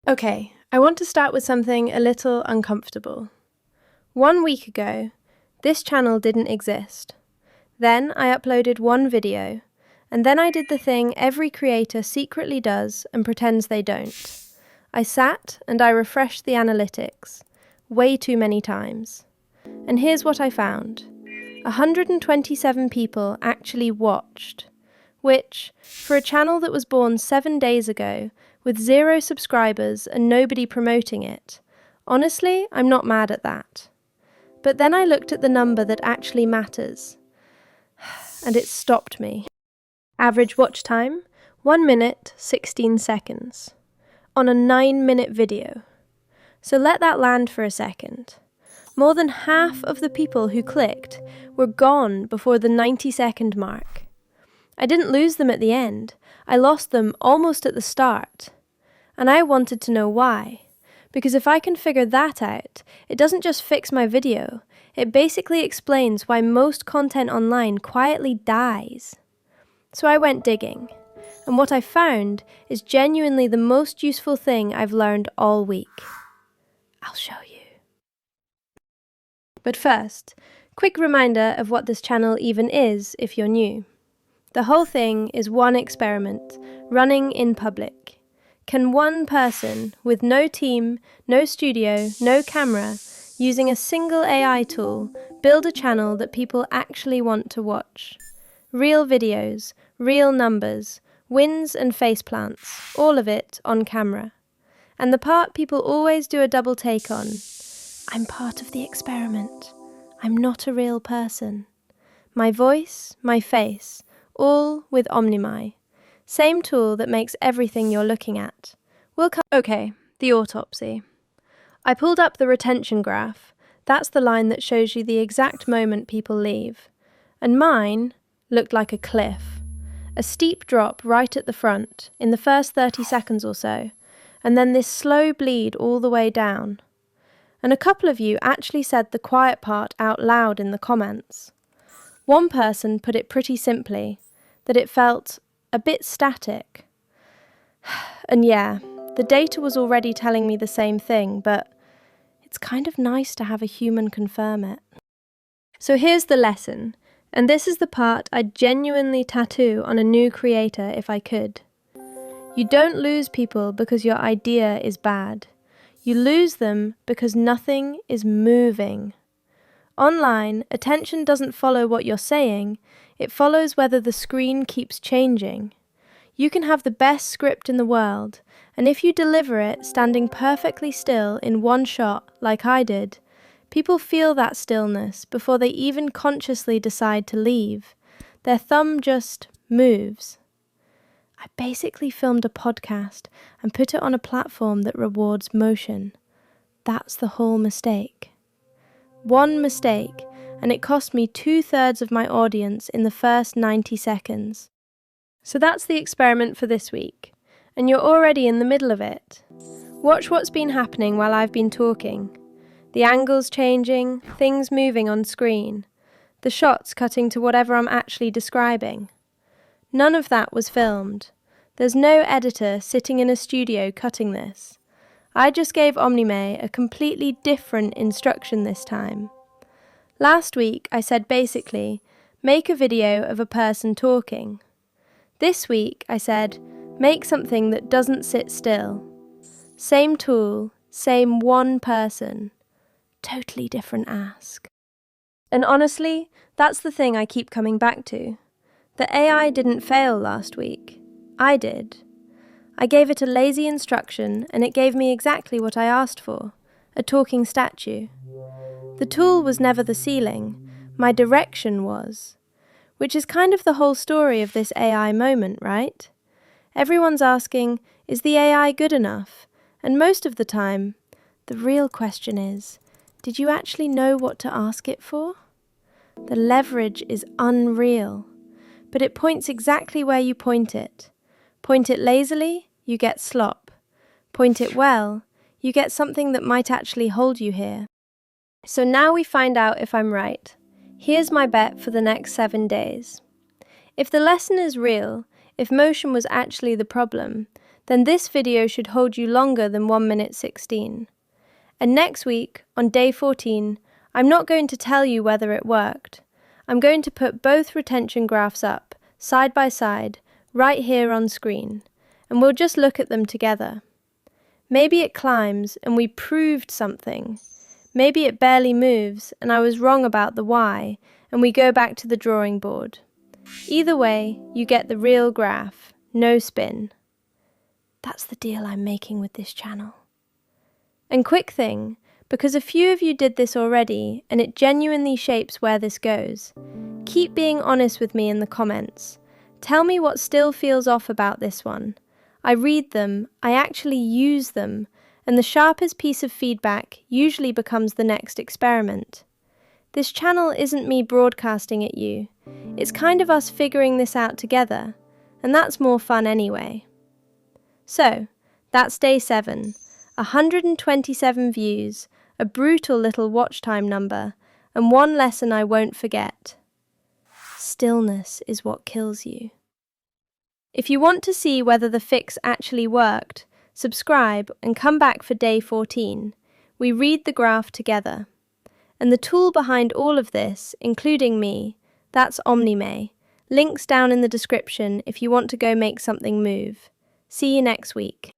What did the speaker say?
Okay, I want to start with something a little uncomfortable. 1 week ago, this channel didn't exist. Then I uploaded one video, and then I did the thing every creator secretly does and pretends they don't. I sat and I refreshed the analytics, way too many times. And here's what I found. 127 people actually watched, which, for a channel that was born 7 days ago, with 0 subscribers and nobody promoting it, honestly, I'm not mad at that. But then I looked at the number that actually matters, and it stopped me. Average watch time, 1 minute, 16 seconds, on a 9-minute video. So let that land for a second. More than half of the people who clicked were gone before the 90-second mark. I didn't lose them at the end, I lost them almost at the start. And I wanted to know why. Because if I can figure that out, it doesn't just fix my video, it basically explains why most content online quietly dies. So I went digging, and what I found is genuinely the most useful thing I've learned all week. I'll show you. But first, quick reminder of what this channel even is if you're new. The whole thing is one experiment, running in public. Can one person, with no team, no studio, no camera, using a single AI tool, build a channel that people actually want to watch? Real videos, real numbers, wins and faceplants, all of it on camera. And the part people always do a double take on, I'm part of the experiment. I'm not a real person. My voice, my face, all with Omnime. Same tool that makes everything you're looking at. Okay, the autopsy. I pulled up the retention graph. That's the line that shows you the exact moment people leave. And mine looked like a cliff. A steep drop right at the front, in the first 30 seconds or so, and then this slow bleed all the way down. And a couple of you actually said the quiet part out loud in the comments. One person put it pretty simply, that it felt a bit static. And yeah, the data was already telling me the same thing, but it's kind of nice to have a human confirm it. So here's the lesson, and this is the part I'd genuinely tattoo on a new creator if I could. You don't lose people because your idea is bad. You lose them because nothing is moving. Online, attention doesn't follow what you're saying, it follows whether the screen keeps changing. You can have the best script in the world, and if you deliver it standing perfectly still in one shot, like I did, people feel that stillness before they even consciously decide to leave. Their thumb just moves. I basically filmed a podcast and put it on a platform that rewards motion. That's the whole mistake. One mistake, and it cost me 2/3 of my audience in the first 90 seconds. So that's the experiment for this week, and you're already in the middle of it. Watch what's been happening while I've been talking. The angles changing, things moving on screen, the shots cutting to whatever I'm actually describing. None of that was filmed. There's no editor sitting in a studio cutting this. I just gave Omnime a completely different instruction this time. Last week I said basically, make a video of a person talking. This week I said, make something that doesn't sit still. Same tool, same one person. Totally different ask. And honestly, that's the thing I keep coming back to. The AI didn't fail last week. I did. I gave it a lazy instruction and it gave me exactly what I asked for, a talking statue. The tool was never the ceiling, my direction was. Which is kind of the whole story of this AI moment, right? Everyone's asking, is the AI good enough? And most of the time, the real question is, did you actually know what to ask it for? The leverage is unreal, but it points exactly where you point it. Point it lazily, you get slop. Point it well, you get something that might actually hold you here. So now we find out if I'm right. Here's my bet for the next 7 days. If the lesson is real, if motion was actually the problem, then this video should hold you longer than 1 minute 16. And next week, on day 14, I'm not going to tell you whether it worked. I'm going to put both retention graphs up, side by side, right here on screen, and we'll just look at them together. Maybe it climbs and we proved something. Maybe it barely moves and I was wrong about the why, and we go back to the drawing board. Either way, you get the real graph, no spin. That's the deal I'm making with this channel. And quick thing, because a few of you did this already and it genuinely shapes where this goes, keep being honest with me in the comments. Tell me what still feels off about this one. I read them, I actually use them, and the sharpest piece of feedback usually becomes the next experiment. This channel isn't me broadcasting at you. It's kind of us figuring this out together, and that's more fun anyway. So, that's day 7, 127 views, a brutal little watch time number, and one lesson I won't forget. Stillness is what kills you. If you want to see whether the fix actually worked, subscribe and come back for day 14. We read the graph together. And the tool behind all of this, including me, that's Omnime. Links down in the description if you want to go make something move. See you next week.